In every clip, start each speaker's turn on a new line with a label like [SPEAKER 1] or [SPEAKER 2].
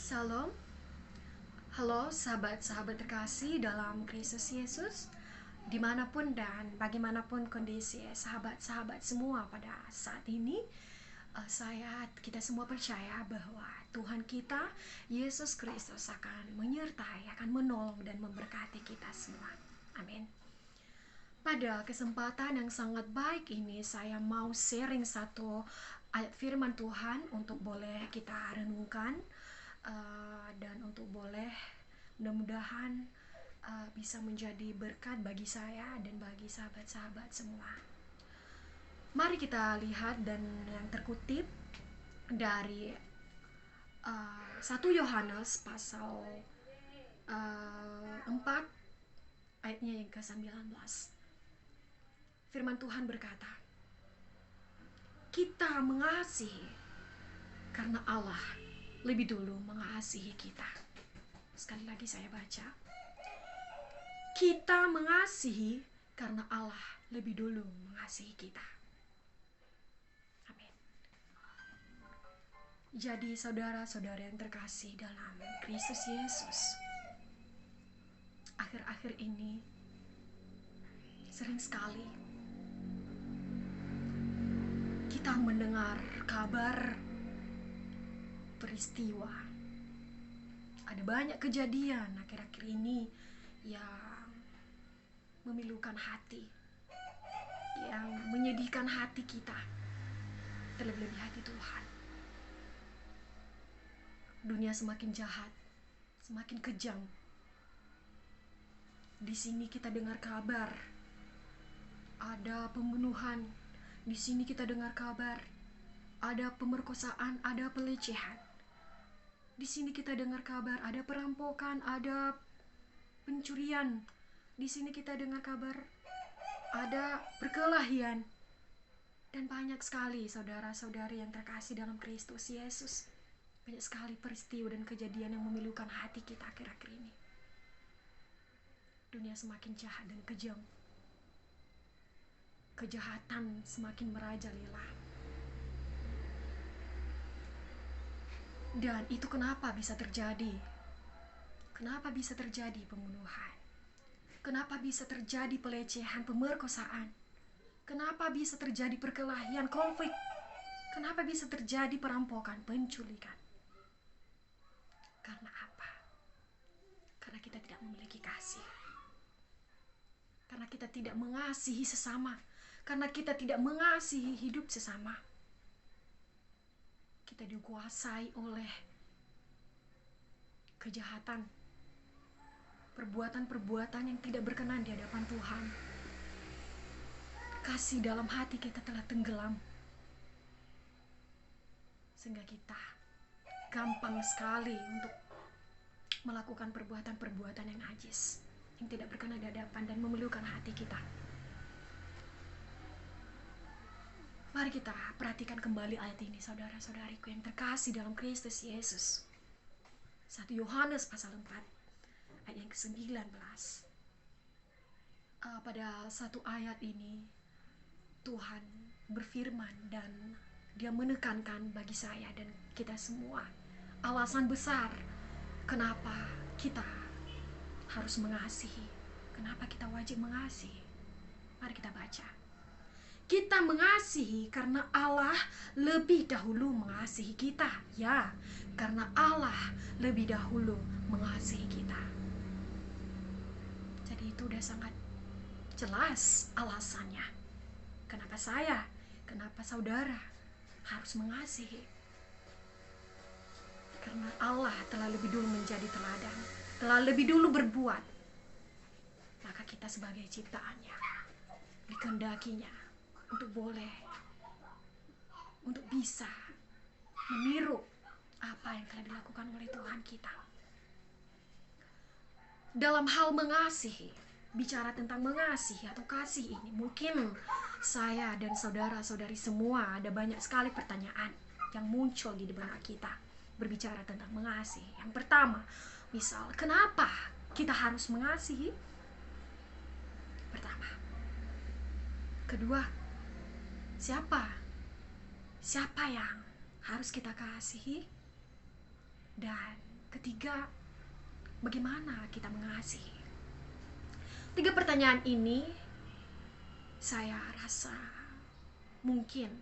[SPEAKER 1] Salam, halo sahabat-sahabat terkasih dalam Kristus Yesus, dimanapun dan bagaimanapun kondisi sahabat-sahabat semua pada saat ini. Kita semua percaya bahwa Tuhan kita Yesus Kristus akan menyertai, akan menolong dan memberkati kita semua. Amin. Pada kesempatan yang sangat baik ini, saya mau sharing satu ayat firman Tuhan untuk boleh kita renungkan, dan untuk boleh mudah-mudahan bisa menjadi berkat bagi saya dan bagi sahabat-sahabat semua. Mari kita lihat dan yang terkutip dari 1 Yohanes pasal 4 ayatnya yang ke-19. Firman Tuhan berkata, kita mengasihi karena Allah lebih dulu mengasihi kita. Sekali lagi saya baca, kita mengasihi karena Allah lebih dulu mengasihi kita. Amin. Jadi saudara-saudara yang terkasih dalam Kristus Yesus, akhir-akhir ini sering sekali kita mendengar kabar peristiwa. Ada banyak kejadian akhir-akhir ini yang memilukan hati, yang menyedihkan hati kita, terlebih-lebih hati Tuhan. Dunia semakin jahat, semakin kejam. Di sini kita dengar kabar ada pembunuhan, di sini kita dengar kabar ada pemerkosaan, ada pelecehan. Di sini kita dengar kabar ada perampokan, ada pencurian. Di sini kita dengar kabar ada perkelahian. Dan banyak sekali saudara-saudari yang terkasih dalam Kristus Yesus. Banyak sekali peristiwa dan kejadian yang memilukan hati kita akhir-akhir ini. Dunia semakin jahat dan kejam. Kejahatan semakin merajalela. Dan itu kenapa bisa terjadi? Kenapa bisa terjadi pembunuhan? Kenapa bisa terjadi pelecehan, pemerkosaan? Kenapa bisa terjadi perkelahian, konflik? Kenapa bisa terjadi perampokan, penculikan? Karena apa? Karena kita tidak memiliki kasih. Karena kita tidak mengasihi sesama. Karena kita tidak mengasihi hidup sesama. Kita dikuasai oleh kejahatan, perbuatan-perbuatan yang tidak berkenan di hadapan Tuhan. Kasih dalam hati kita telah tenggelam, sehingga kita gampang sekali untuk melakukan perbuatan-perbuatan yang najis, yang tidak berkenan di hadapan dan memilukan hati kita. Mari kita perhatikan kembali ayat ini, saudara-saudariku yang terkasih dalam Kristus Yesus. 1 Yohanes pasal 4 ayat yang ke-19. Pada satu ayat ini Tuhan berfirman dan Dia menekankan bagi saya dan kita semua alasan besar kenapa kita harus mengasihi, kenapa kita wajib mengasihi. Mari kita baca. Kita mengasihi karena Allah lebih dahulu mengasihi kita. Ya, karena Allah lebih dahulu mengasihi kita. Jadi itu udah sangat jelas alasannya. Kenapa saya, kenapa saudara harus mengasihi? Karena Allah telah lebih dulu menjadi teladan, telah lebih dulu berbuat. Maka kita sebagai ciptaannya dikehendakinya untuk boleh, untuk bisa meniru apa yang telah dilakukan oleh Tuhan kita. Dalam hal mengasihi, bicara tentang mengasihi atau kasih ini, mungkin saya dan saudara-saudari semua ada banyak sekali pertanyaan yang muncul di benak kita berbicara tentang mengasihi. Yang pertama, misal, kenapa kita harus mengasihi? Pertama. Kedua, siapa yang harus kita kasihi? Dan Ketiga, bagaimana kita mengasihi? 3 pertanyaan ini saya rasa mungkin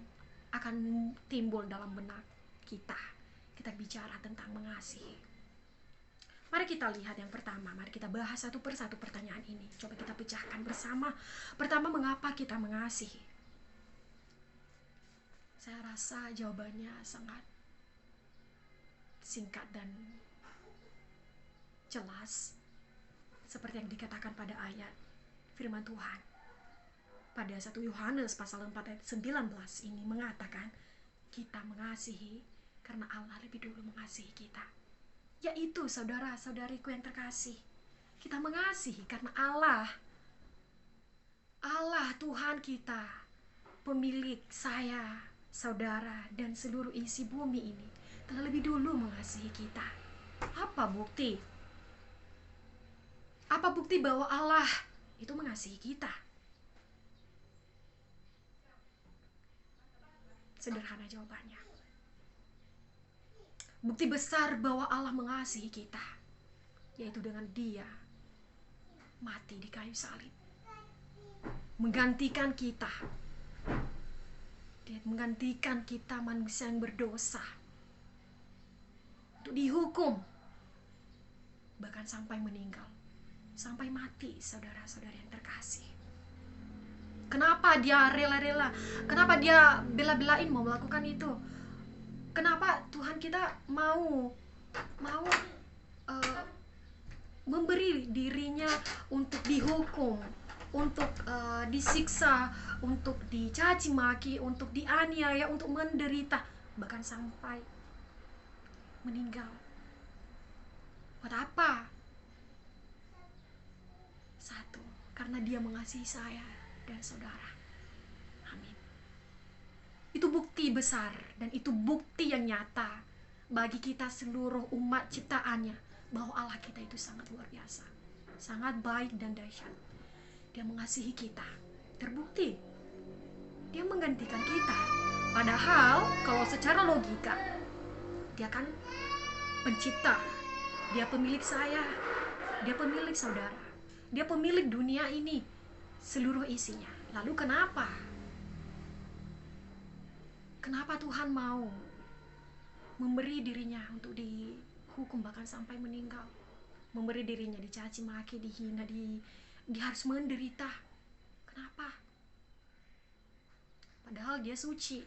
[SPEAKER 1] akan timbul dalam benak kita. Kita bicara tentang mengasihi. Mari kita lihat yang pertama. Mari kita bahas satu persatu pertanyaan ini. Coba kita pecahkan bersama. Pertama, mengapa kita mengasihi? Saya rasa jawabannya sangat singkat dan jelas, seperti yang dikatakan pada ayat firman Tuhan pada 1 Yohanes pasal 4 ayat 19 ini mengatakan, kita mengasihi karena Allah lebih dulu mengasihi kita. Yaitu saudara-saudariku yang terkasih, kita mengasihi karena Allah Tuhan kita, pemilik saya, saudara, dan seluruh isi bumi ini, telah lebih dulu mengasihi kita. Apa bukti? Apa bukti bahwa Allah itu mengasihi kita? Sederhana jawabannya. Bukti besar bahwa Allah mengasihi kita, yaitu dengan Dia mati di kayu salib, menggantikan kita. Dia menggantikan kita manusia yang berdosa untuk dihukum, bahkan sampai meninggal, sampai mati, saudara-saudara yang terkasih. Kenapa dia rela-rela? Kenapa dia bela-belain mau melakukan itu? Kenapa Tuhan kita mau memberi dirinya untuk dihukum, untuk disiksa, untuk dicaci maki, untuk dianiaya, untuk menderita, bahkan sampai meninggal? Buat apa? Satu, karena Dia mengasihi saya dan saudara. Amin. Itu bukti besar dan itu bukti yang nyata bagi kita seluruh umat ciptaannya bahwa Allah kita itu sangat luar biasa, sangat baik dan dahsyat. Dia mengasihi kita. Terbukti Dia menggantikan kita. Padahal kalau secara logika, Dia kan pencipta, Dia pemilik saya, Dia pemilik saudara, Dia pemilik dunia ini, seluruh isinya. Lalu kenapa Tuhan mau memberi dirinya untuk dihukum bahkan sampai meninggal, memberi dirinya dicaci maki, dihina, dia harus menderita? Kenapa? Padahal Dia suci,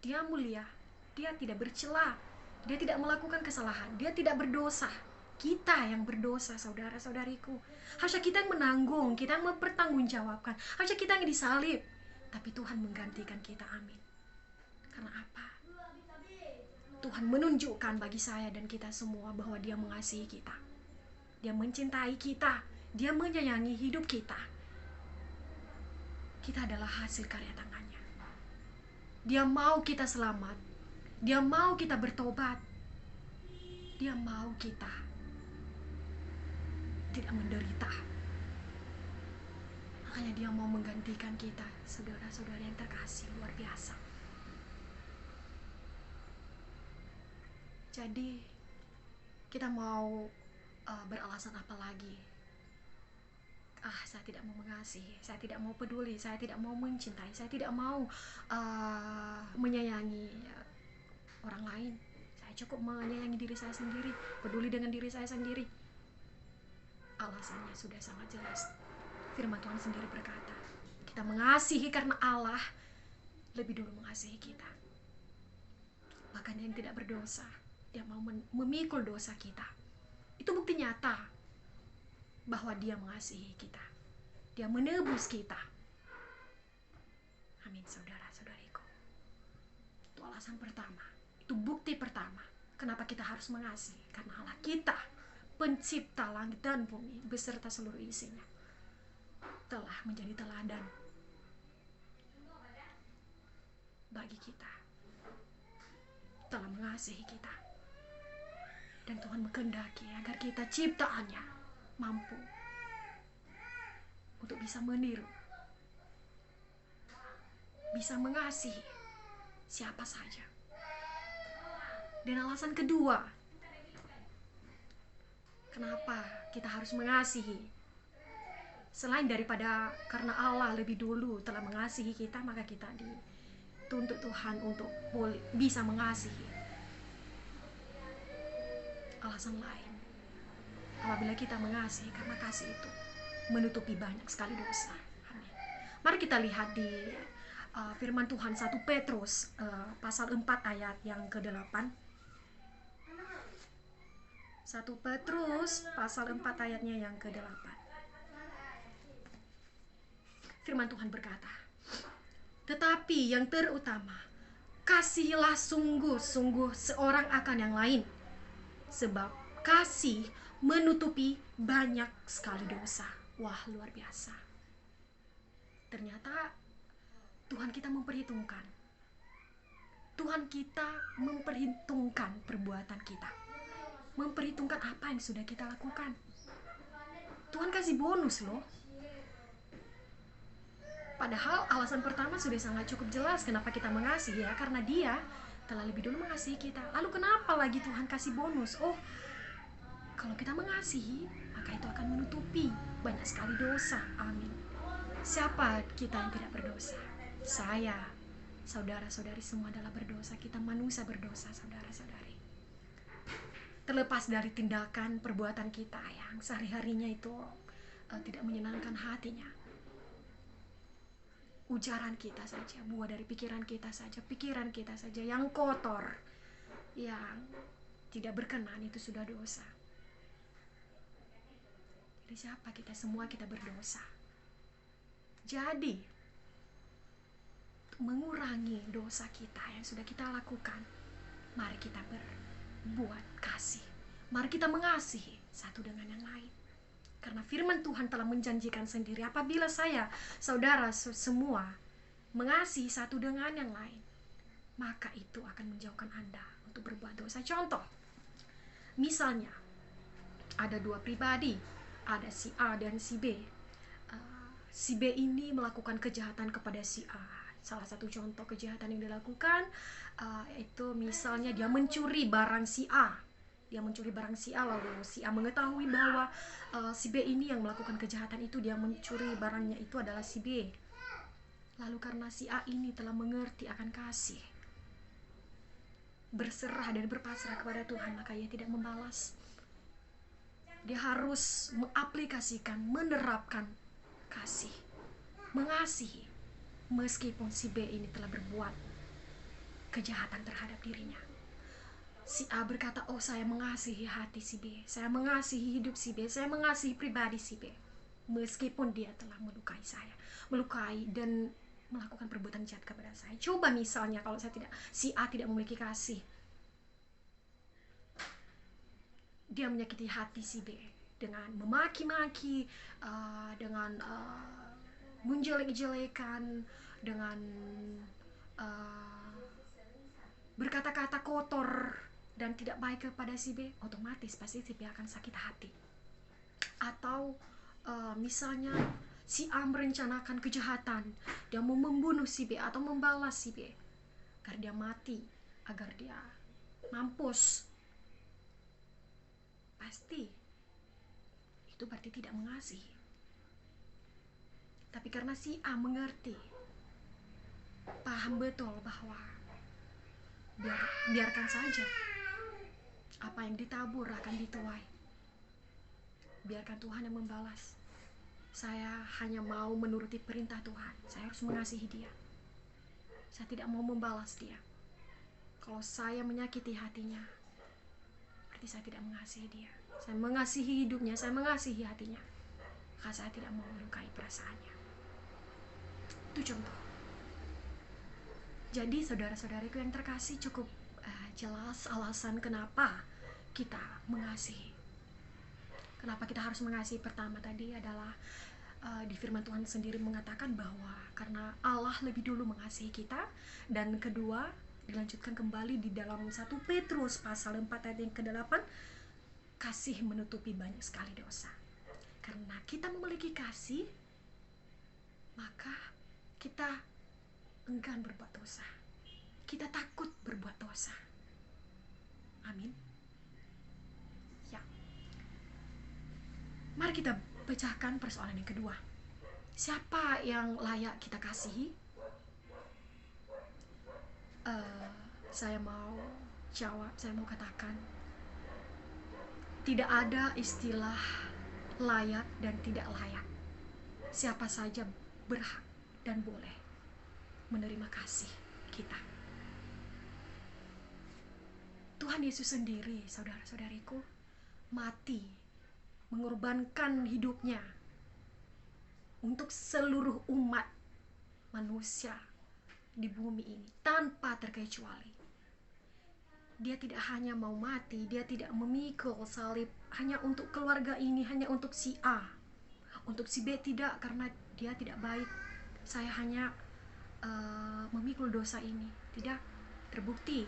[SPEAKER 1] Dia mulia, Dia tidak bercela, Dia tidak melakukan kesalahan, Dia tidak berdosa. Kita yang berdosa, saudara-saudariku. Harusnya kita yang menanggung, kita yang mempertanggungjawabkan, harusnya kita yang disalib. Tapi Tuhan menggantikan kita. Amin. Karena apa? Tuhan menunjukkan bagi saya dan kita semua bahwa Dia mengasihi kita, Dia mencintai kita, Dia menyayangi hidup kita. Kita adalah hasil karya tangannya. Dia mau kita selamat, Dia mau kita bertobat, Dia mau kita tidak menderita. Makanya Dia mau menggantikan kita, saudara-saudara yang terkasih, luar biasa. Jadi kita mau beralasan apa lagi? Saya tidak mau mengasihi, saya tidak mau peduli, saya tidak mau mencintai, saya tidak mau menyayangi orang lain. Saya cukup menyayangi diri saya sendiri, peduli dengan diri saya sendiri. Alasannya sudah sangat jelas. Firman Tuhan sendiri berkata, kita mengasihi karena Allah lebih dulu mengasihi kita. Bahkan yang tidak berdosa, Dia mau memikul dosa kita. Itu bukti nyata bahwa Dia mengasihi kita, Dia menebus kita. Amin, saudara-saudariku. Itu alasan pertama, itu bukti pertama kenapa kita harus mengasihi. Karena Allah kita, pencipta langit dan bumi beserta seluruh isinya, telah menjadi teladan bagi kita, telah mengasihi kita. Dan Tuhan menghendaki agar kita ciptaannya mampu untuk bisa meniru, bisa mengasihi siapa saja. Dan alasan kedua, Kenapa kita harus mengasihi? Selain daripada karena Allah lebih dulu telah mengasihi kita, maka kita dituntut Tuhan untuk bisa mengasihi. Alasan lain, apabila kita mengasihi, karena kasih itu menutupi banyak sekali dosa. Amin. Mari kita lihat di firman Tuhan 1 Petrus pasal 4 ayat yang ke-8. 1 Petrus pasal 4 ayatnya yang ke-8. Firman Tuhan berkata, tetapi yang terutama, kasihilah sungguh-sungguh seorang akan yang lain, sebab kasih menutupi banyak sekali dosa. Wah, luar biasa. Ternyata Tuhan kita memperhitungkan. Tuhan kita memperhitungkan perbuatan kita. Memperhitungkan apa yang sudah kita lakukan. Tuhan kasih bonus loh. Padahal alasan pertama sudah sangat cukup jelas kenapa kita mengasihi, ya, karena Dia telah lebih dulu mengasihi kita. Lalu kenapa lagi Tuhan kasih bonus? Oh, kalau kita mengasihi, maka itu akan menutupi banyak sekali dosa. Amin. Siapa kita yang tidak berdosa? Saya, saudara-saudari semua adalah berdosa. Kita manusia berdosa, saudara-saudari. Terlepas dari tindakan perbuatan kita yang sehari-harinya itu tidak menyenangkan hatinya. Ujaran kita saja, buah dari pikiran kita saja yang kotor, yang tidak berkenan, itu sudah dosa. Jadi siapa kita? Semua kita berdosa. Jadi mengurangi dosa kita yang sudah kita lakukan, mari kita berbuat kasih. Mari kita mengasihi satu dengan yang lain. Karena firman Tuhan telah menjanjikan sendiri, apabila saya, saudara semua mengasihi satu dengan yang lain, maka itu akan menjauhkan Anda untuk berbuat dosa. Contoh, misalnya ada dua pribadi, ada si A dan si B. Si B ini melakukan kejahatan kepada si A. Salah satu contoh kejahatan yang dilakukan itu misalnya dia mencuri barang si A. Lalu si A mengetahui bahwa si B ini yang melakukan kejahatan itu, dia mencuri barangnya itu adalah si B. Lalu karena si A ini telah mengerti akan kasih, berserah dan berpasrah kepada Tuhan, maka ia tidak membalas. Dia harus mengaplikasikan, menerapkan kasih, mengasihi, meskipun si B ini telah berbuat kejahatan terhadap dirinya. Si A berkata, oh saya mengasihi hati si B, saya mengasihi hidup si B, saya mengasihi pribadi si B, meskipun dia telah melukai saya, melukai dan melakukan perbuatan jahat kepada saya. Coba misalnya kalau si A tidak memiliki kasih, dia menyakiti hati si B dengan memaki-maki, dengan menjelek-jelekan, dengan berkata-kata kotor dan tidak baik kepada si B, otomatis pasti si B akan sakit hati. Atau misalnya si A merencanakan kejahatan, dia mau membunuh si B atau membalas si B agar dia mati, agar dia mampus, pasti itu berarti tidak mengasihi. Tapi karena si A mengerti, paham betul bahwa biarkan saja, apa yang ditabur akan dituai. Biarkan Tuhan yang membalas. Saya hanya mau menuruti perintah Tuhan. Saya harus mengasihi dia. Saya tidak mau membalas dia. Kalau saya menyakiti hatinya, berarti saya tidak mengasihi dia. Saya mengasihi hidupnya, saya mengasihi hatinya, maka saya tidak mau melukai perasaannya. Itu contoh. Jadi saudara-saudariku yang terkasih, cukup jelas alasan kenapa kita mengasihi. Kenapa kita harus mengasihi? Pertama tadi adalah di firman Tuhan sendiri mengatakan bahwa karena Allah lebih dulu mengasihi kita. Dan kedua, dilanjutkan kembali di dalam 1 Petrus pasal 4 ayat yang ke-8, kasih menutupi banyak sekali dosa. Karena kita memiliki kasih, maka kita enggan berbuat dosa. Kita takut berbuat dosa. Amin. Ya. kita pecahkan persoalan yang kedua. Siapa yang layak kita kasihi? Saya mau jawab, saya mau katakan, tidak ada istilah layak dan tidak layak. Siapa saja berhak dan boleh menerima kasih kita. Tuhan Yesus sendiri, saudara-saudariku, mati, mengorbankan hidupnya untuk seluruh umat manusia di bumi ini tanpa terkecuali. Dia tidak hanya mau mati, dia tidak memikul salib hanya untuk keluarga ini, hanya untuk si A, untuk si B tidak, karena dia tidak baik. Saya hanya memikul dosa ini. Tidak, terbukti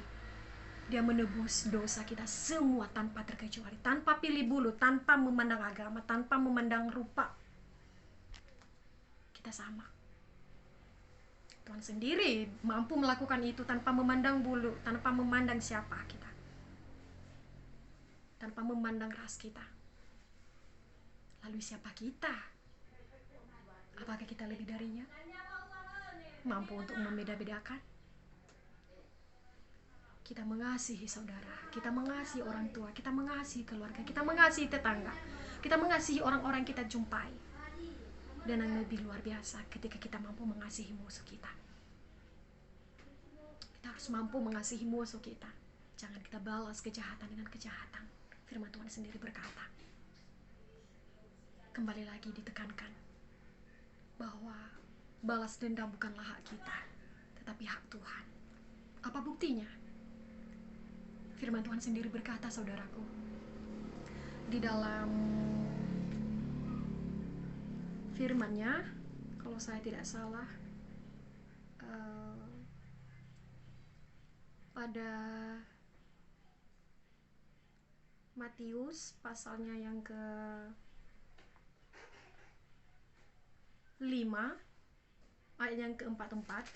[SPEAKER 1] dia menebus dosa kita semua tanpa terkecuali, tanpa pilih bulu, tanpa memandang agama, tanpa memandang rupa. Kita sama. Tuhan sendiri mampu melakukan itu tanpa memandang bulu, tanpa memandang siapa kita, tanpa memandang ras kita. Lalu siapa kita? Apakah kita lebih darinya? Mampu untuk membeda-bedakan? Kita mengasihi saudara, kita mengasihi orang tua, kita mengasihi keluarga, kita mengasihi tetangga, kita mengasihi orang-orang kita jumpai. Dan yang lebih luar biasa ketika kita mampu mengasihi musuh kita. Kita harus mampu mengasihi musuh kita. Jangan kita balas kejahatan dengan kejahatan. Firman Tuhan sendiri berkata, kembali lagi ditekankan bahwa balas dendam bukanlah hak kita, tetapi hak Tuhan. Apa buktinya? Firman Tuhan sendiri berkata, saudaraku, di dalam firman-Nya, kalau saya tidak salah, pada Matius pasalnya yang ke-5 ayat yang ke-44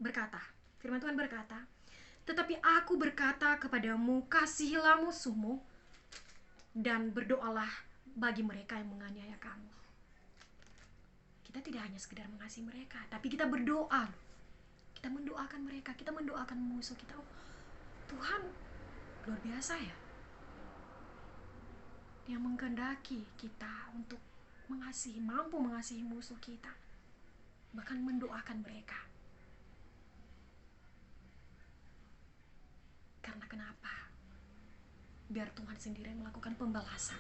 [SPEAKER 1] berkata, firman Tuhan berkata, tetapi aku berkata kepadamu, kasihilah musuhmu dan berdoalah bagi mereka yang menganiaya kamu. Kita tidak hanya sekedar mengasihi mereka, tapi kita berdoa. Kita mendoakan mereka, kita mendoakan musuh kita. Oh, Tuhan luar biasa ya. Dia mengkehendaki kita untuk mengasihi, mampu mengasihi musuh kita, bahkan mendoakan mereka. Karena kenapa? Biar Tuhan sendiri melakukan pembalasan.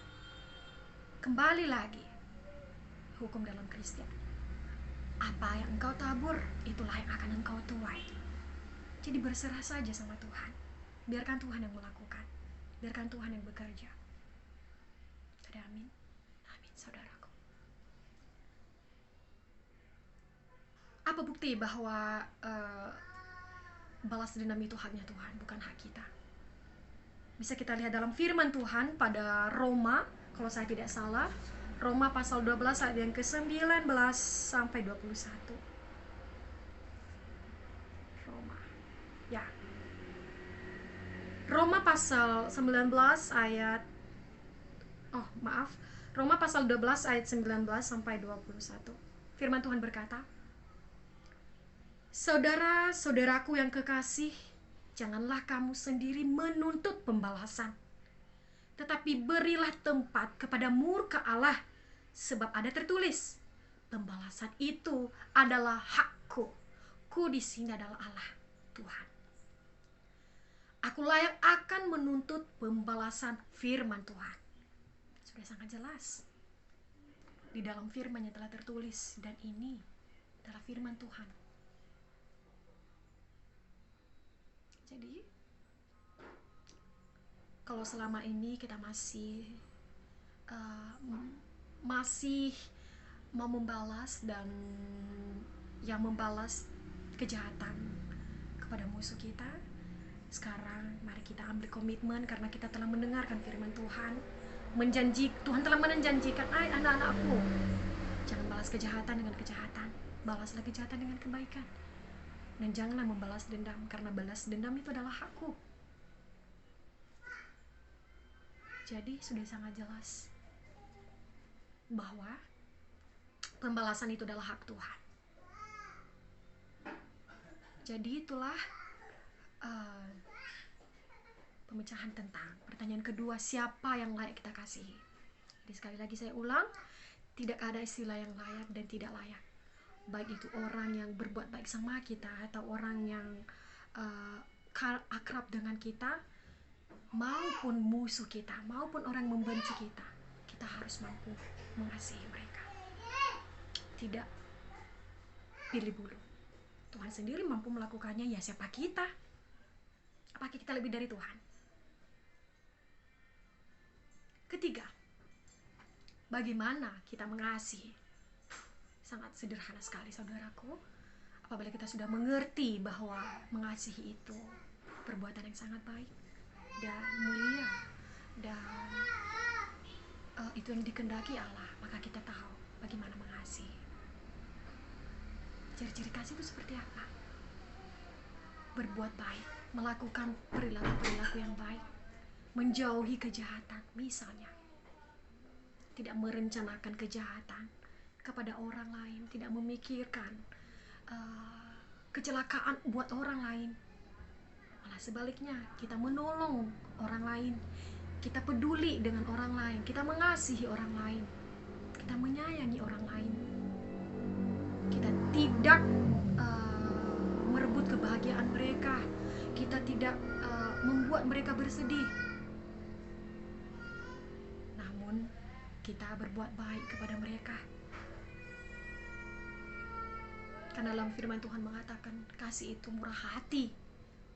[SPEAKER 1] Kembali lagi, hukum dalam Kristen. Apa yang engkau tabur, itulah yang akan engkau tuai. Jadi berserah saja sama Tuhan. Biarkan Tuhan yang melakukan. Biarkan Tuhan yang bekerja. Ada amin? Amin, saudaraku. Apa bukti bahwa balas dendam itu haknya Tuhan, bukan hak kita? Bisa kita lihat dalam firman Tuhan pada Roma, kalau saya tidak salah, Roma pasal 12 ayat yang ke-19 sampai 21. Roma pasal 19 ayat Roma pasal 12 ayat 19 sampai 21. Firman Tuhan berkata, saudara-saudaraku yang kekasih, janganlah kamu sendiri menuntut pembalasan, tetapi berilah tempat kepada murka Allah, sebab ada tertulis, pembalasan itu adalah hakku. Ku di sini adalah Allah, Tuhan. Aku layak akan menuntut pembalasan, firman Tuhan. Sudah sangat jelas. Di dalam firman yang telah tertulis, dan ini adalah firman Tuhan. Jadi, kalau selama ini kita masih mau membalas dan yang membalas kejahatan kepada musuh kita, sekarang mari kita ambil komitmen, karena kita telah mendengarkan firman Tuhan. Tuhan telah menjanjikan, anak-anakku, jangan balas kejahatan dengan kejahatan, balaslah kejahatan dengan kebaikan. Dan janganlah membalas dendam, karena balas dendam itu adalah hakku. Jadi sudah sangat jelas bahwa pembalasan itu adalah hak Tuhan. Jadi itulah pemecahan tentang pertanyaan kedua, siapa yang layak kita kasihi. Jadi sekali lagi saya ulang, tidak ada istilah yang layak dan tidak layak. Baik itu orang yang berbuat baik sama kita, atau orang yang akrab dengan kita, maupun musuh kita, maupun orang membenci kita, kita harus mampu mengasihi mereka. Tidak pilih bulu. Tuhan sendiri mampu melakukannya, ya siapa kita? Apakah kita lebih dari Tuhan? Ketiga, bagaimana kita mengasihi? Sangat sederhana sekali saudaraku. Apabila kita sudah mengerti bahwa mengasihi itu perbuatan yang sangat baik dan mulia, dan itu yang dikehendaki Allah, maka kita tahu bagaimana mengasihi. Ciri-ciri kasih itu seperti apa? Berbuat baik, melakukan perilaku-perilaku yang baik, menjauhi kejahatan, misalnya tidak merencanakan kejahatan kepada orang lain, tidak memikirkan kecelakaan buat orang lain. Malah sebaliknya, kita menolong orang lain, kita peduli dengan orang lain, kita mengasihi orang lain, kita menyayangi orang lain. Kita tidak merebut kebahagiaan mereka, kita tidak membuat mereka bersedih, namun kita berbuat baik kepada mereka. Karena dalam firman Tuhan mengatakan kasih itu murah hati.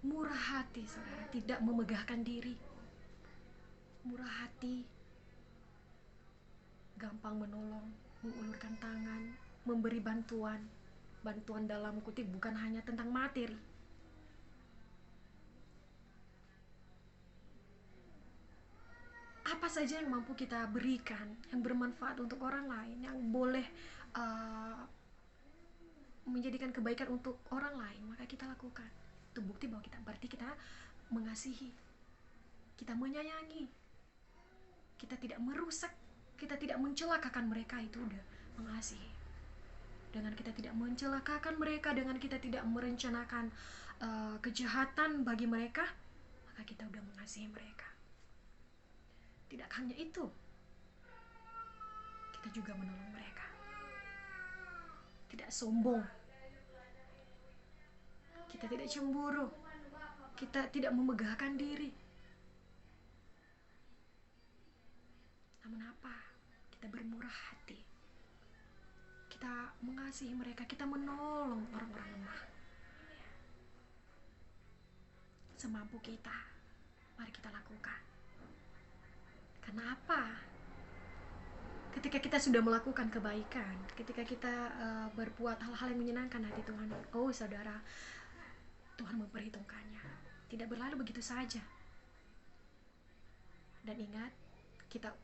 [SPEAKER 1] Murah hati, saudara, tidak memegahkan diri. Murah hati, gampang menolong, mengulurkan tangan, memberi bantuan. Bantuan dalam kutip bukan hanya tentang materi. Apa saja yang mampu kita berikan, yang bermanfaat untuk orang lain, yang boleh menjadikan kebaikan untuk orang lain, maka kita lakukan. Itu bukti bahwa berarti kita mengasihi, kita menyayangi, kita tidak merusak, kita tidak mencelakakan mereka. Itu udah mengasihi. Dengan kita tidak mencelakakan mereka, dengan kita tidak merencanakan kejahatan bagi mereka, maka kita udah mengasihi mereka. Tidak hanya itu, kita juga menolong mereka. Tidak sombong, kita tidak cemburu, kita tidak memegahkan diri. Namun apa? Kita bermurah hati, kita mengasihi mereka, kita menolong orang-orang lemah. Semampu kita, mari kita lakukan. Karena apa? Ketika kita sudah melakukan kebaikan, ketika kita berbuat hal-hal yang menyenangkan hati Tuhan, oh saudara, Tuhan memperhitungkannya. Tidak berlalu begitu saja. Dan ingat, kita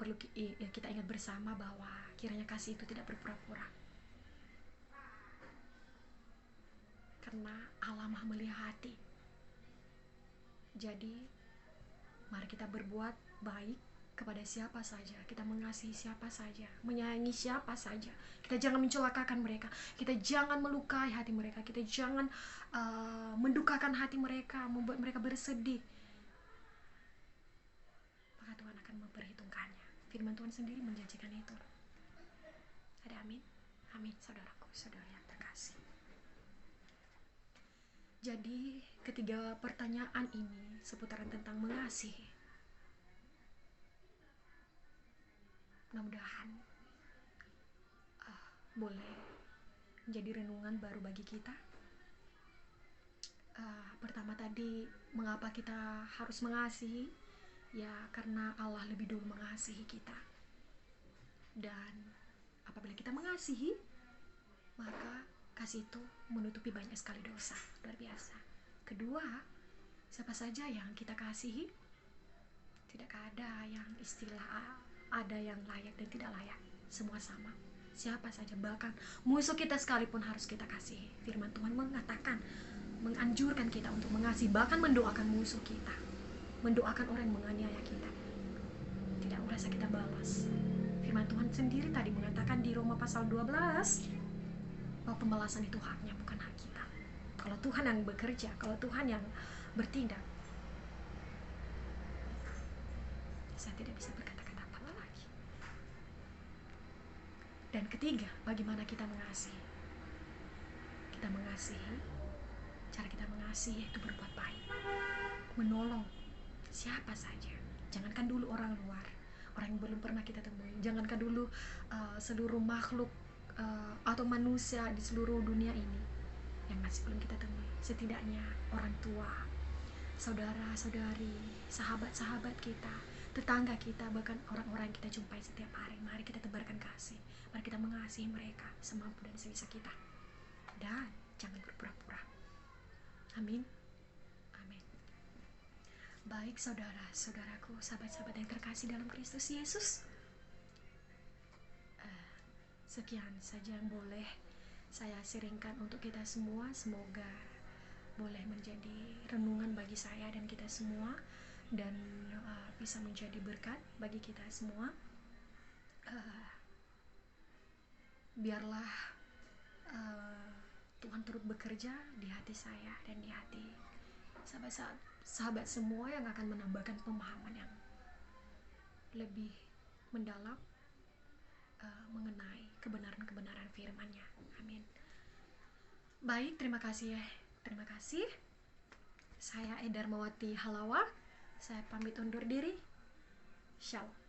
[SPEAKER 1] ingat bersama bahwa kiranya kasih itu tidak berpura-pura. Karena Allah Maha melihat hati. Jadi, mari kita berbuat baik kepada siapa saja, kita mengasihi siapa saja, menyayangi siapa saja. Kita jangan mencelakakan mereka, kita jangan melukai hati mereka, kita jangan mendukakan hati mereka, membuat mereka bersedih. Maka Tuhan akan memperhitungkannya. Firman Tuhan sendiri menjanjikan itu. Ada amin? Amin, saudaraku, saudara yang terkasih. Jadi ketiga pertanyaan ini seputaran tentang mengasihi. Mudah-mudahan boleh menjadi renungan baru bagi kita. Pertama tadi, mengapa kita harus mengasihi? Ya karena Allah lebih dulu mengasihi kita. Dan apabila kita mengasihi, maka kasih itu menutupi banyak sekali dosa. Luar biasa. Kedua, siapa saja yang kita kasihi? Tidak ada yang istilah ada yang layak dan tidak layak, semua sama. Siapa saja, bahkan musuh kita sekalipun harus kita kasihi. Firman Tuhan mengatakan, menganjurkan kita untuk mengasihi, bahkan mendoakan musuh kita, mendoakan orang yang menganiaya kita. Tidak merasa kita balas. Firman Tuhan sendiri tadi mengatakan di Roma pasal 12 bahwa pembalasan itu haknya, bukan hak kita. Kalau Tuhan yang bekerja, kalau Tuhan yang bertindak, saya tidak bisa berkata-kata apa lagi. Dan ketiga, bagaimana kita mengasihi. Kita mengasihi, cara kita mengasihi itu berbuat baik, menolong siapa saja. Jangankan dulu orang luar, orang yang belum pernah kita temui. Jangankan dulu seluruh makhluk atau manusia di seluruh dunia ini yang masih belum kita temui. Setidaknya orang tua, saudara-saudari, sahabat-sahabat kita, tetangga kita, bahkan orang-orang yang kita jumpai setiap hari. Mari kita tebarkan kasih, mari kita mengasihi mereka semampu dan sebisa kita, dan jangan berpura-pura. Amin. Amin. Baik saudara-saudaraku, sahabat-sahabat yang terkasih dalam Kristus Yesus, sekian saja yang boleh saya sharingkan untuk kita semua. Semoga boleh menjadi renungan bagi saya dan kita semua, dan bisa menjadi berkat bagi kita semua. Biarlah Tuhan turut bekerja di hati saya dan di hati sahabat semua yang akan menambahkan pemahaman yang lebih mendalam mengenai kebenaran-kebenaran firman-Nya. Amin. Baik, terima kasih ya. Terima kasih. Saya Eda Darmawati Halawa. Saya pamit undur diri. Shalom.